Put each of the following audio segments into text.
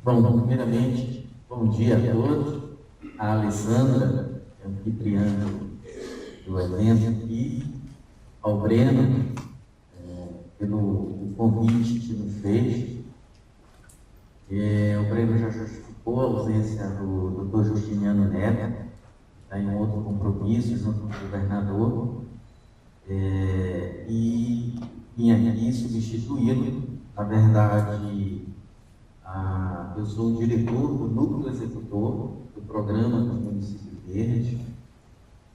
Bom, primeiramente, bom dia a todos. A Alessandra, anfitriã do evento, e ao Breno, pelo o convite que nos fez. O Breno já justificou a ausência do Dr. Justiniano Neto, está em outro compromisso junto com o governador, e vim aqui substituí-lo. Na verdade, eu sou o diretor do núcleo executor do programa dos municípios verdes.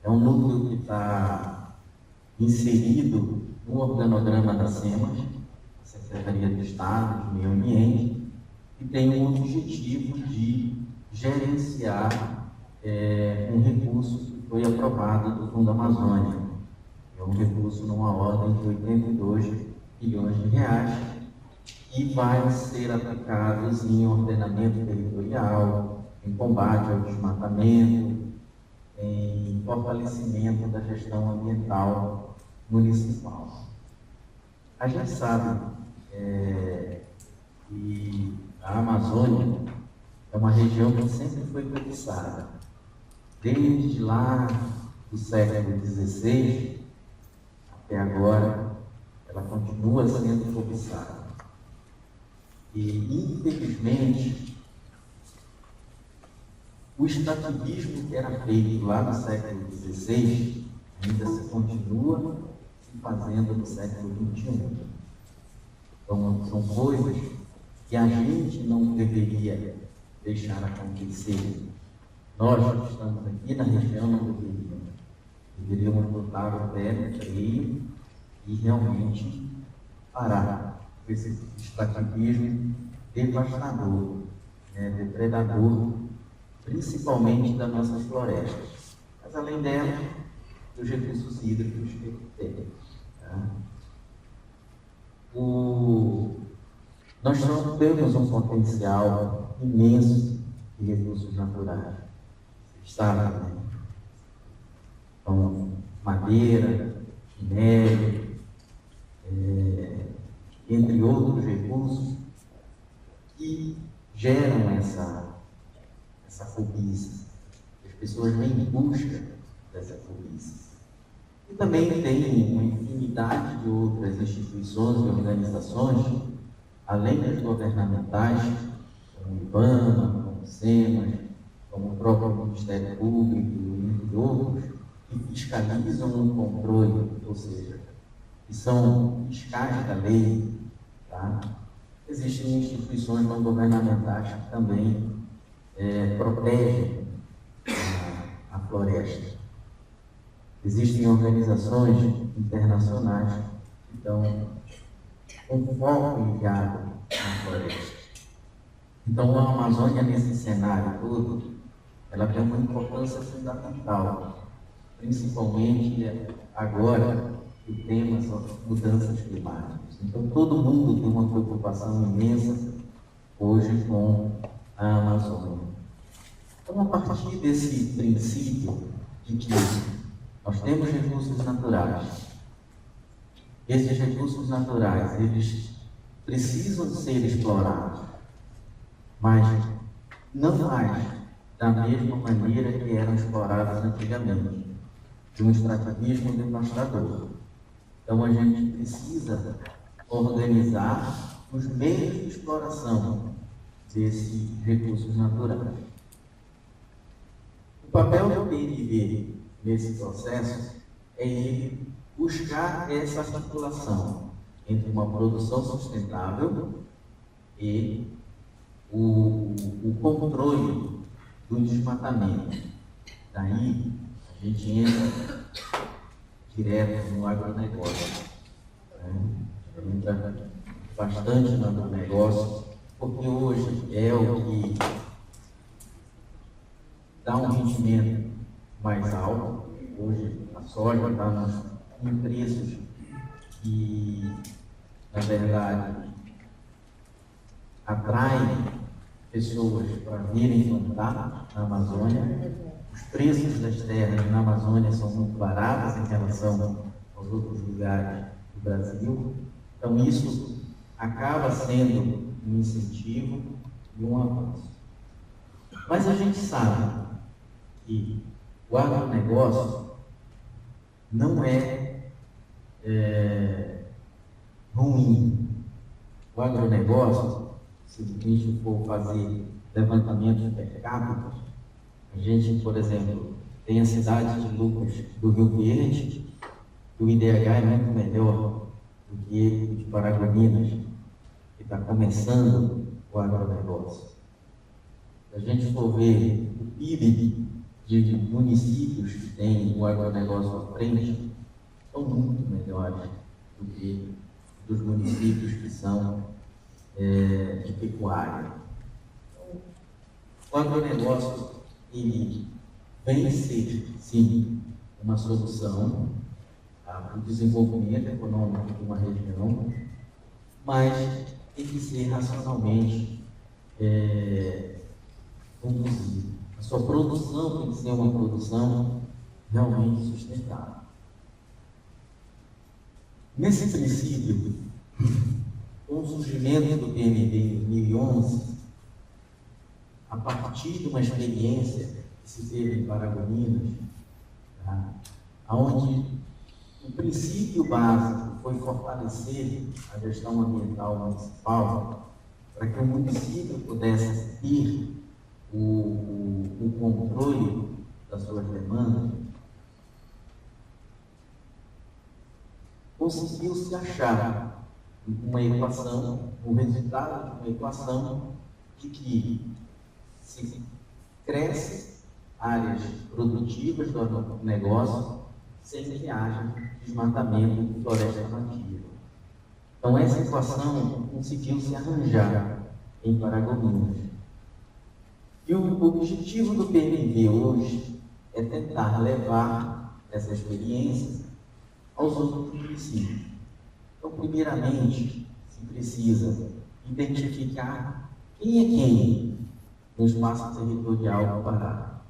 É um núcleo que está inserido no organograma da SEMAS, a Secretaria de Estado de Meio Ambiente, e tem o objetivo de gerenciar um recurso que foi aprovado do Fundo Amazônia. É um recurso numa ordem de 82 bilhões de reais, que vai ser aplicados em ordenamento territorial, em combate ao desmatamento, em fortalecimento da gestão ambiental municipal. A gente sabe que a Amazônia é uma região que sempre foi cobiçada. Desde lá do século XVI até agora, ela continua sendo cobiçada. E, infelizmente, o extrativismo que era feito lá no século XVI ainda se continua se fazendo no século XXI. Então, são coisas que a gente não deveria deixar acontecer. Nós que estamos aqui na região não deveríamos botar o pé no freio e realmente parar com esse extrativismo devastador, depredador, principalmente das nossas florestas. Mas, além dela, dos recursos hídricos que tem. Tá? Nós temos um potencial imenso de recursos naturais. Vocês sabem, né? Então, madeira, minério, entre outros recursos que geram essa cobiça. As pessoas vêm em busca dessa cobiça. E também tem uma infinidade de outras instituições e organizações, além das governamentais, como o IBAMA, como o SEMAS, como o próprio Ministério Público, entre outros, que fiscalizam o controle, ou seja, que são fiscais da lei. Tá? Existem instituições não governamentais que também protegem a floresta. Existem organizações internacionais que estão com foco ligado na floresta. Então, a Amazônia, nesse cenário todo, ela tem uma importância fundamental, principalmente agora que o tema são mudanças climáticas. Então, todo mundo tem uma preocupação imensa hoje com a Amazônia. Então, a partir desse princípio de que nós temos recursos naturais, esses recursos naturais, eles precisam ser explorados, mas não mais da mesma maneira que eram explorados antigamente, de um extrativismo devastador. Então, a gente precisa organizar os meios de exploração desses recursos naturais. O papel do PNV nesse processo é ele buscar essa articulação entre uma produção sustentável e o controle do desmatamento. Daí, a gente entra direto no agronegócio. Entra bastante no agronegócio, porque hoje é o que dá um rendimento mais alto. Hoje a soja está em preços que, na verdade, atraem pessoas para virem plantar na Amazônia. Os preços das terras na Amazônia são muito baratos em relação aos outros lugares do Brasil. Então, isso acaba sendo um incentivo e um avanço. Mas a gente sabe que o agronegócio não é ruim. O agronegócio, se a gente for fazer levantamentos per capita, a gente, por exemplo, tem a cidade de Lucas do Rio Verde, que o IDH é muito melhor do que o de Paragominas, que está começando o agronegócio. Se a gente for ver o PIB de municípios que têm o agronegócio à frente, são muito melhores do que dos municípios que são de pecuária. Então, o agronegócio, ele vem ser, sim, uma solução para o desenvolvimento econômico de uma região, mas tem que ser racionalmente conduzido. A sua produção tem que ser uma produção realmente sustentável. Nesse princípio, com o surgimento do PMB em 2011, a partir de uma experiência que se teve em Paragominas, onde o princípio básico foi fortalecer a gestão ambiental municipal para que o município pudesse ter o controle das suas demandas, conseguiu-se achar uma equação, um resultado de uma equação de que se cresce áreas produtivas do negócio sem que haja desmatamento de floresta nativa. Então, essa equação conseguiu se arranjar em Paragominas. E o objetivo do PMB hoje é tentar levar essa experiência aos outros municípios. Então, primeiramente, se precisa identificar quem é quem no espaço territorial do Pará.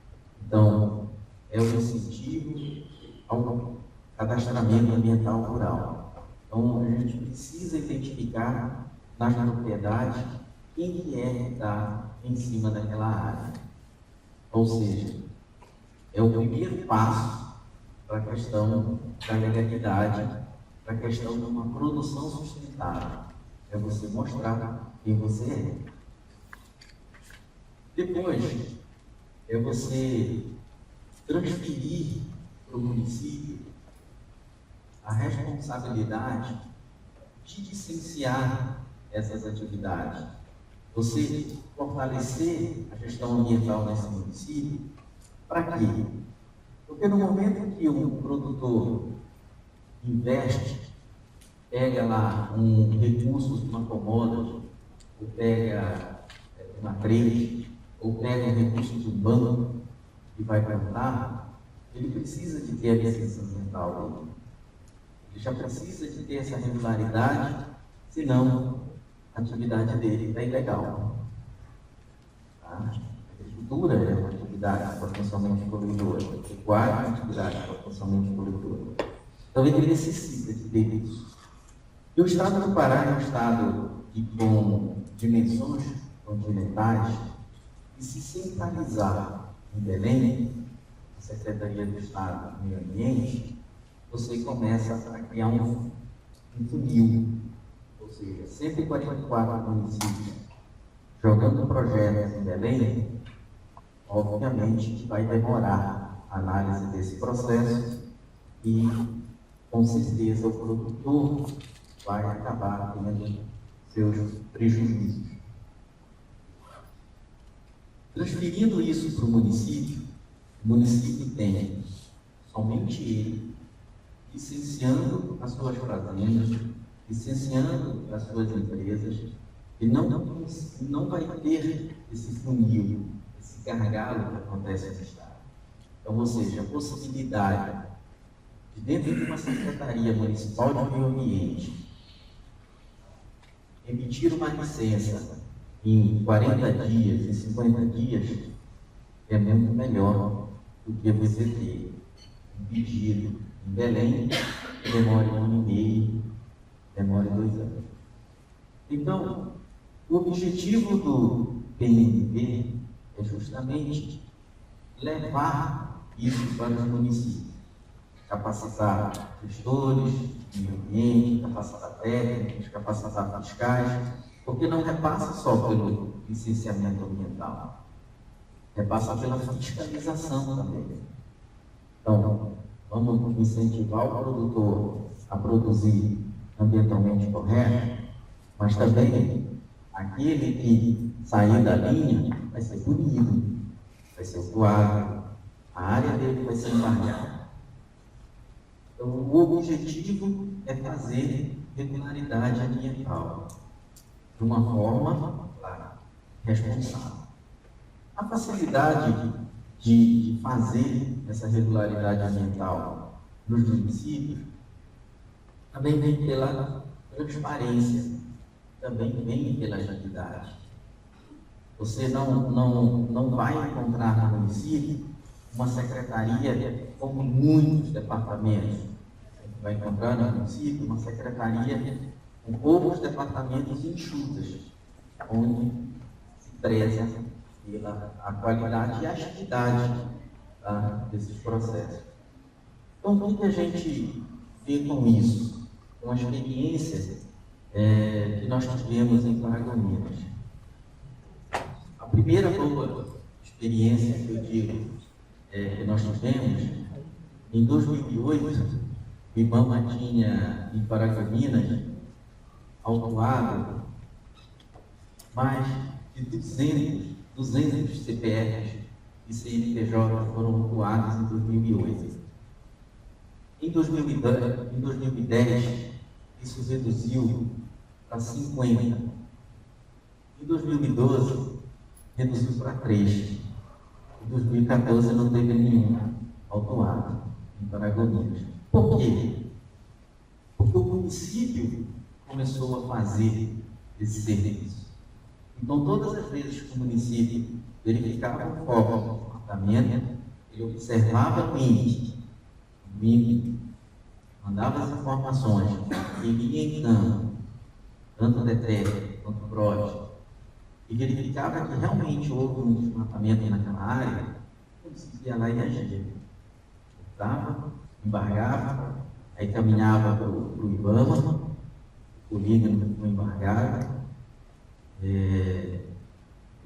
Então, é o incentivo ao cadastramento ambiental rural. Então, a gente precisa identificar nas propriedades quem que é que está em cima daquela área. Ou seja, é o primeiro passo para a questão da legalidade, para a questão de uma produção sustentável. É você mostrar quem você é. Depois, é você transferir para o município a responsabilidade de licenciar essas atividades. Você fortalecer a gestão ambiental nesse município, para quê? Porque no momento que um produtor investe, pega lá um recurso de uma commodity, ou pega uma trade, ou pega um recurso de um banco e vai plantar, ele precisa de ter a licença ambiental dele. Ele já precisa de ter essa regularidade, senão a atividade dele está ilegal. Tá? A agricultura é uma atividade potencialmente poluidora, a pecuária é uma atividade potencialmente poluidora. Então ele necessita de ter isso. E o estado do Pará é um estado com dimensões continentais, e se centralizar em Belém, a Secretaria do Estado do Meio Ambiente, você começa a criar um funil, ou seja, 144 municípios jogando projetos em Belém. Obviamente que vai demorar a análise desse processo e, com certeza, o produtor vai acabar tendo seus prejuízos. Transferindo isso para o município tem somente ele licenciando as suas fazendas, licenciando as suas empresas, e não vai ter esse funil, esse gargalo que acontece no Estado. Então, ou seja, a possibilidade de, dentro de uma Secretaria Municipal de Meio Ambiente, emitir uma licença em 40 dias, em 50 dias, é muito melhor do que você ter um pedido em Belém que demore 1 ano e meio, demore 2 anos. Então, o objetivo PNB é justamente levar isso para os municípios, capacitar gestores, meio ambiente, capacitar técnicos, capacitar fiscais, porque não repassa só pelo licenciamento ambiental, repassa pela fiscalização também. Então, vamos incentivar o produtor a produzir ambientalmente correto, mas também aquele que sair da linha vai ser punido, vai ser autuado, a área dele vai ser embargada. Então, o objetivo é fazer regularidade ambiental de uma forma, claro, responsável. A facilidade de fazer essa regularidade ambiental nos municípios também vem pela transparência, também vem pela agilidade. Você não vai encontrar no município uma secretaria como muitos departamentos. Você vai encontrar no município uma secretaria com poucos departamentos enxutas, onde se preza pela a qualidade e a agilidade, tá, desses processos. Então, o que a gente vê com isso? Com a experiência que nós tivemos em Paragominas. A primeira boa experiência que eu digo que nós tivemos, em 2008, o IBAMA tinha em Paragominas autuado mais de 200 CPFs e CNPJ foram autuados em 2008. Em 2010, isso reduziu para 50. Em 2012, reduziu para 3. Em 2014, não teve nenhum autuado em Paragominas. Por quê? Porque o município começou a fazer esse serviço. Então, todas as vezes que o município verificava o foco do comportamento, ele observava o INPE, mandava as informações, ele ia em campo, tanto o DETER quanto o PROD, e verificava que realmente houve um desmatamento naquela área, o município ia lá e agia. Voltava, embargava, aí caminhava para o IBAMA, o polígono foi embargado,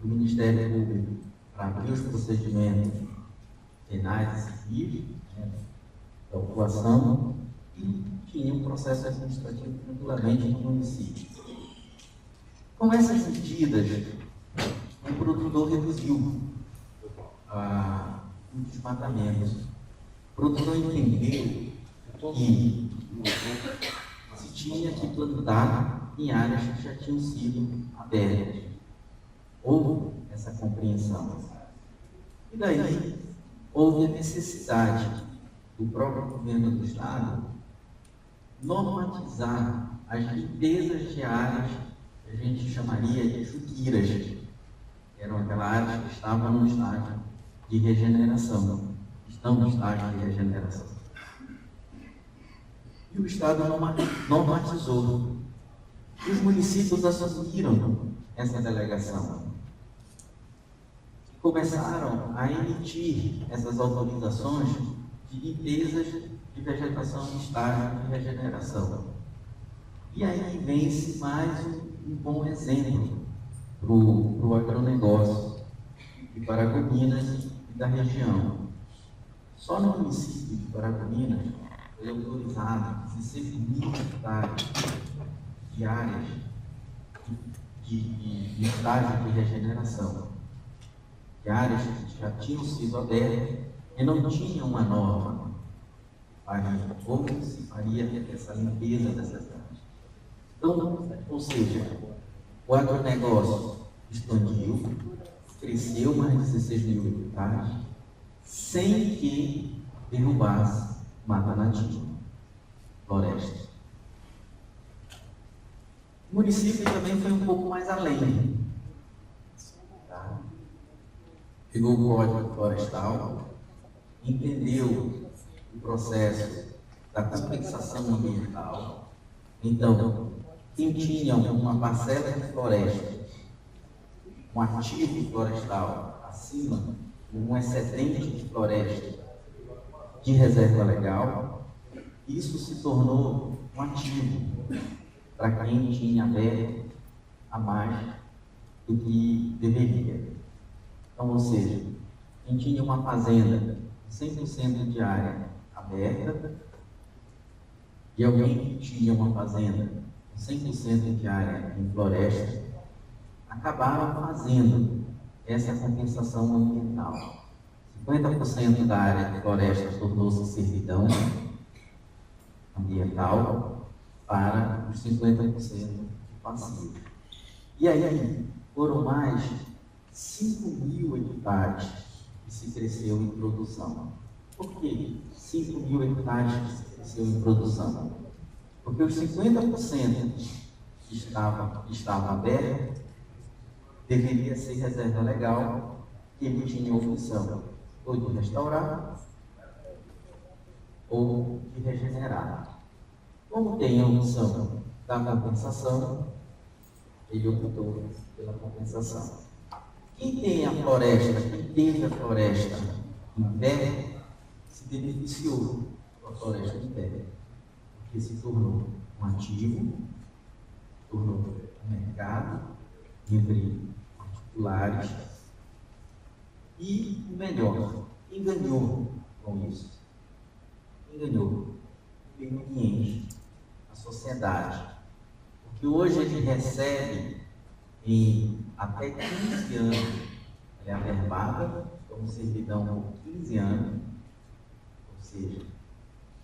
o Ministério Público para abrir os procedimentos penais e civis, da autuação, e tinha um processo administrativo tranquilamente no município. Com essas medidas, o produtor reduziu os desmatamentos. O produtor entendeu que se tinha que plantar em áreas que já tinham sido abertas. Houve essa compreensão. E daí houve a necessidade do próprio governo do Estado normatizar as limpezas de áreas que a gente chamaria de juquiras, que eram aquelas áreas que estavam no estágio de regeneração, estão no estágio de regeneração. E o Estado normatizou. E os municípios assumiram essa delegação. Começaram a emitir essas autorizações de limpezas de vegetação em estágio de regeneração. E aí vem-se mais um bom exemplo para o agronegócio de Paragominas e da região. Só no município de Paragominas foi autorizado 16.000 hectares de áreas de estágio de regeneração, de áreas que já tinham sido abertas e não tinham uma norma ou se faria essa limpeza dessas áreas. Então, ou seja, o agronegócio expandiu, cresceu mais de 16.000 hectares, sem que derrubasse mata nativa, floresta. O município também foi um pouco mais além. Tá? Pegou o Código Florestal, entendeu o processo da compensação ambiental. Então, quem tinha uma parcela de floresta um ativo florestal acima, um excedente de floresta de reserva legal, isso se tornou um ativo para quem tinha aberto a mais do que deveria. Então, ou seja, quem tinha uma fazenda 100% de área aberta e alguém que tinha uma fazenda 100% de área em floresta, acabaram fazendo essa compensação ambiental. 50% da área de floresta tornou-se servidão ambiental para os 50% de passivo. E aí, foram mais 5.000 hectares que se cresceu em produção. Por que 5.000 hectares que se cresceu em produção? Porque os 50% que estavam abertos deveria ser reserva legal, e ele tinha a opção ou de restaurar ou de regenerar. Como tem a opção da compensação, ele optou pela compensação. Quem tem a floresta, quem teve a floresta em pé, se beneficiou da floresta em pé, porque se tornou um ativo, tornou um mercado entre particulares e, o melhor, quem ganhou com isso? Quem ganhou? O meio ambiente, a sociedade. Porque hoje ele recebe em até 15 anos, ela é averbada como servidão por 15 anos, ou seja,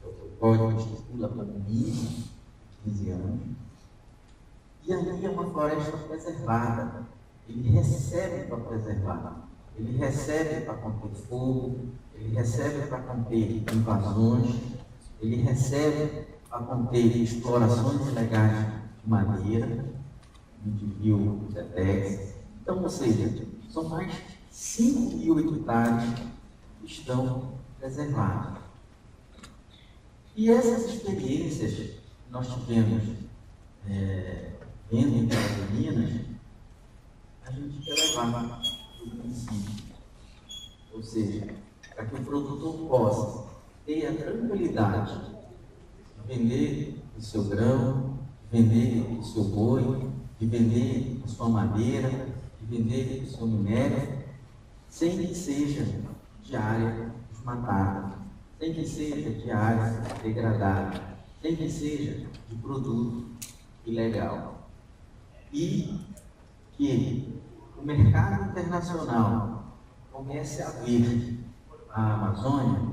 o código estipula como mínimo 15 anos, e aí é uma floresta preservada. Ele recebe para preservar, ele recebe para conter fogo, ele recebe para conter invasões, ele recebe para conter explorações ilegais de madeira, de rio, de Tex. Então, ou seja, são mais 5.000 hectares que estão preservados. E essas experiências que nós tivemos vendo em Minas, a gente quer levar para o município. Ou seja, para que o produtor possa ter a tranquilidade de vender o seu grão, de vender o seu boi, de vender a sua madeira, de vender o seu minério, sem que seja de área desmatada, sem que seja de área degradada, sem que seja de produto ilegal. E que o mercado internacional comece a ver a Amazônia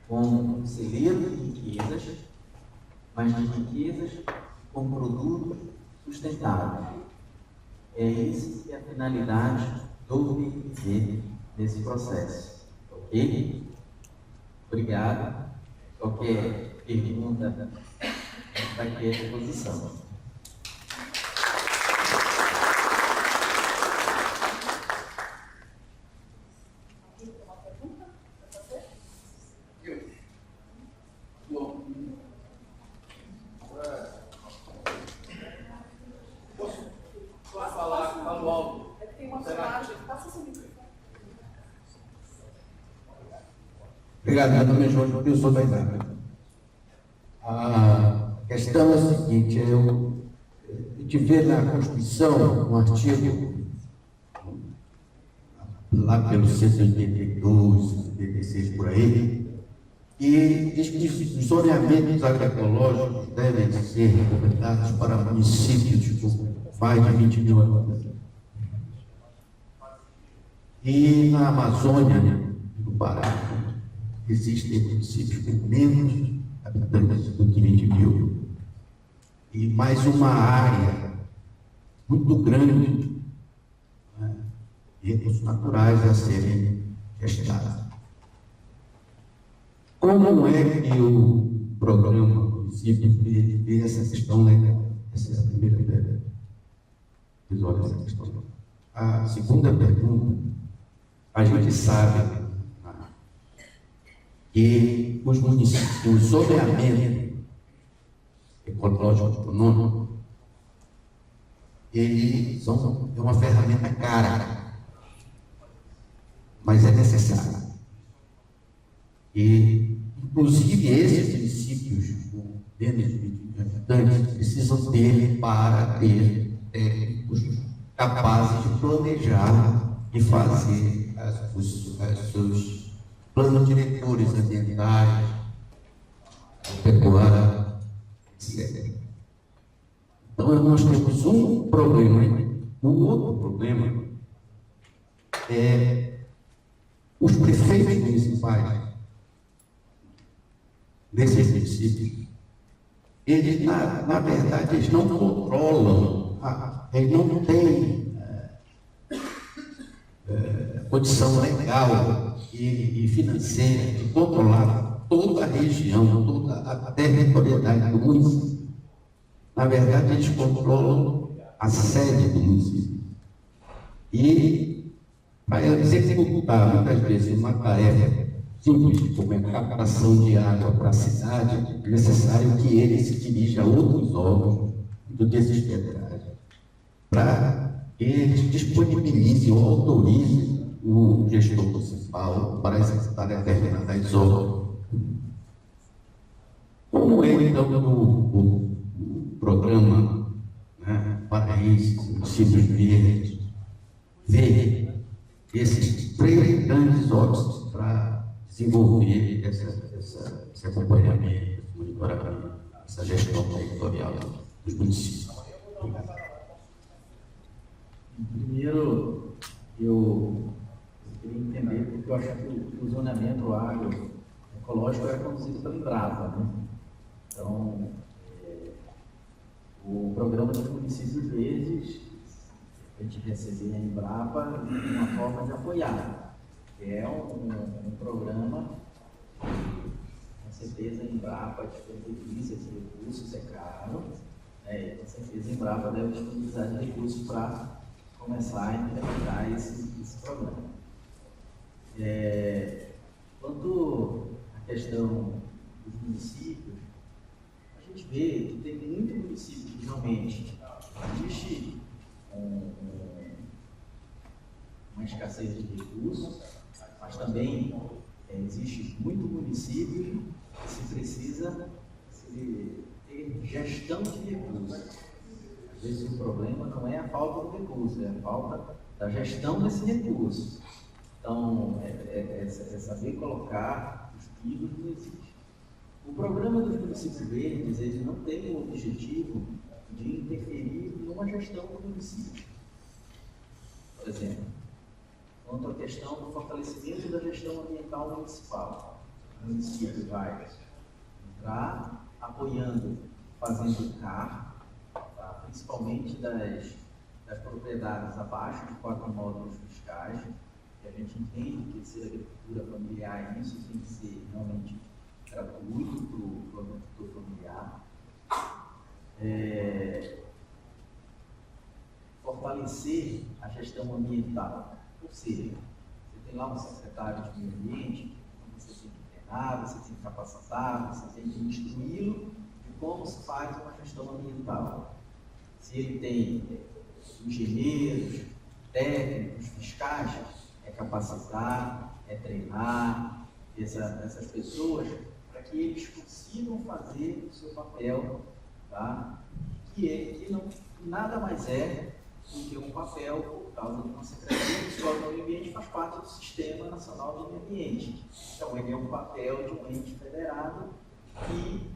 como um celeiro de riquezas, mas de riquezas com produtos sustentáveis. É isso que é a finalidade do PIB nesse processo. Ok? Obrigado. Qualquer pergunta, está aqui à disposição. Obrigado, meu nome é João, eu sou da INAP. A questão é a seguinte, a gente vê na Constituição um artigo, lá pelo 182, 186 por aí, que diz que os zoneamentos agroecológicos devem ser recomendados para municípios com mais de 20 mil habitantes. E na Amazônia do Pará, existem municípios com menos habitantes do que 20 mil e mais uma área muito grande, né, de recursos naturais a serem gestados. Como é que o programa município vê essa questão legal? Essa é a primeira pergunta. Resolve essa questão. A segunda pergunta, a gente sabe que os municípios, o zoneamento ecológico econômico, é uma ferramenta cara, mas é necessária. E, inclusive, esses princípios, dentro de habitantes, precisam dele para ter técnicos capazes de planejar e fazer os seus planos diretores ambientais, pecuária, etc. Então, nós temos um problema. O outro problema é os prefeitos municipais desses municípios. Eles, na verdade, eles não controlam, eles não têm condição legal e financeira de controlar toda a região, toda a territorialidade do município. Na verdade, eles controlam a sede do município. E, para executar, muitas vezes, uma tarefa simples, como a captação de água para a cidade, é necessário que ele se dirija a outros órgãos do desses federais, para que eles disponibilizem ou autorizem o gestor municipal para executar determinadas obras. Como é, então, o programa, né, Paraíso, Municípios Verdes, ver esses 3 grandes óbitos para desenvolver esse acompanhamento, esse monitoramento, essa gestão territorial dos municípios. Primeiro, eu queria entender porque eu acho que o zonamento agroecológico era conduzido pela Embrapa, né? Então, o programa dos municípios verdes, a gente recebia a Embrapa uma forma de apoiar, que é um programa que, com certeza, a Embrapa disponibiliza esse recurso, isso é caro, né? E com certeza a Embrapa deve disponibilizar de recursos para começar a implementar esse programa. Quanto à questão dos municípios, a gente vê que tem muito município que realmente existe uma escassez de recursos, mas também existe muito município que se precisa ter gestão de recursos. Às vezes o problema não é a falta do recurso, é a falta da gestão desse recurso. Então, é saber colocar os pivos que existe. O programa dos municípios verdes, ele não tem o objetivo de interferir numa gestão do município. Por exemplo, quanto à questão do fortalecimento da gestão ambiental municipal, o município vai entrar apoiando, fazendo CAR, principalmente das propriedades abaixo de 4 módulos fiscais, que a gente entende que ser agricultura familiar, isso tem que ser realmente gratuito para o agricultor familiar. Fortalecer a gestão ambiental, ou seja, você tem lá um secretário de meio ambiente, você tem que treinar, você tem que capacitar, você tem que instruí-lo de como se faz uma gestão ambiental. Se ele tem engenheiros, técnicos, fiscais, é capacitar, é treinar essas pessoas para que eles consigam fazer o seu papel, tá? Que nada mais é do que um papel por causa de uma Secretaria Municipal do Meio Ambiente, faz parte do Sistema Nacional do Meio Ambiente. Então, ele é um papel de um ente federado que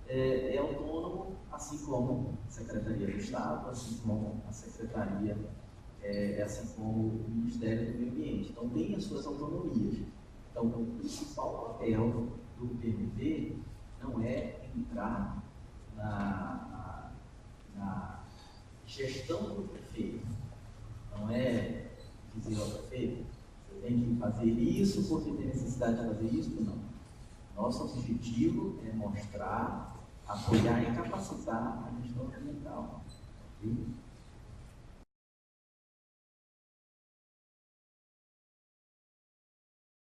é autônomo, assim como a Secretaria do Estado, assim como a Secretaria, assim como o Ministério do Meio Ambiente. Então, tem as suas autonomias. Então, o principal papel do PMV não é entrar na gestão do prefeito. Não é dizer ao prefeito, você tem que fazer isso porque tem necessidade de fazer isso, não. Nosso objetivo é mostrar, apoiar e capacitar a gestão ambiental. Okay?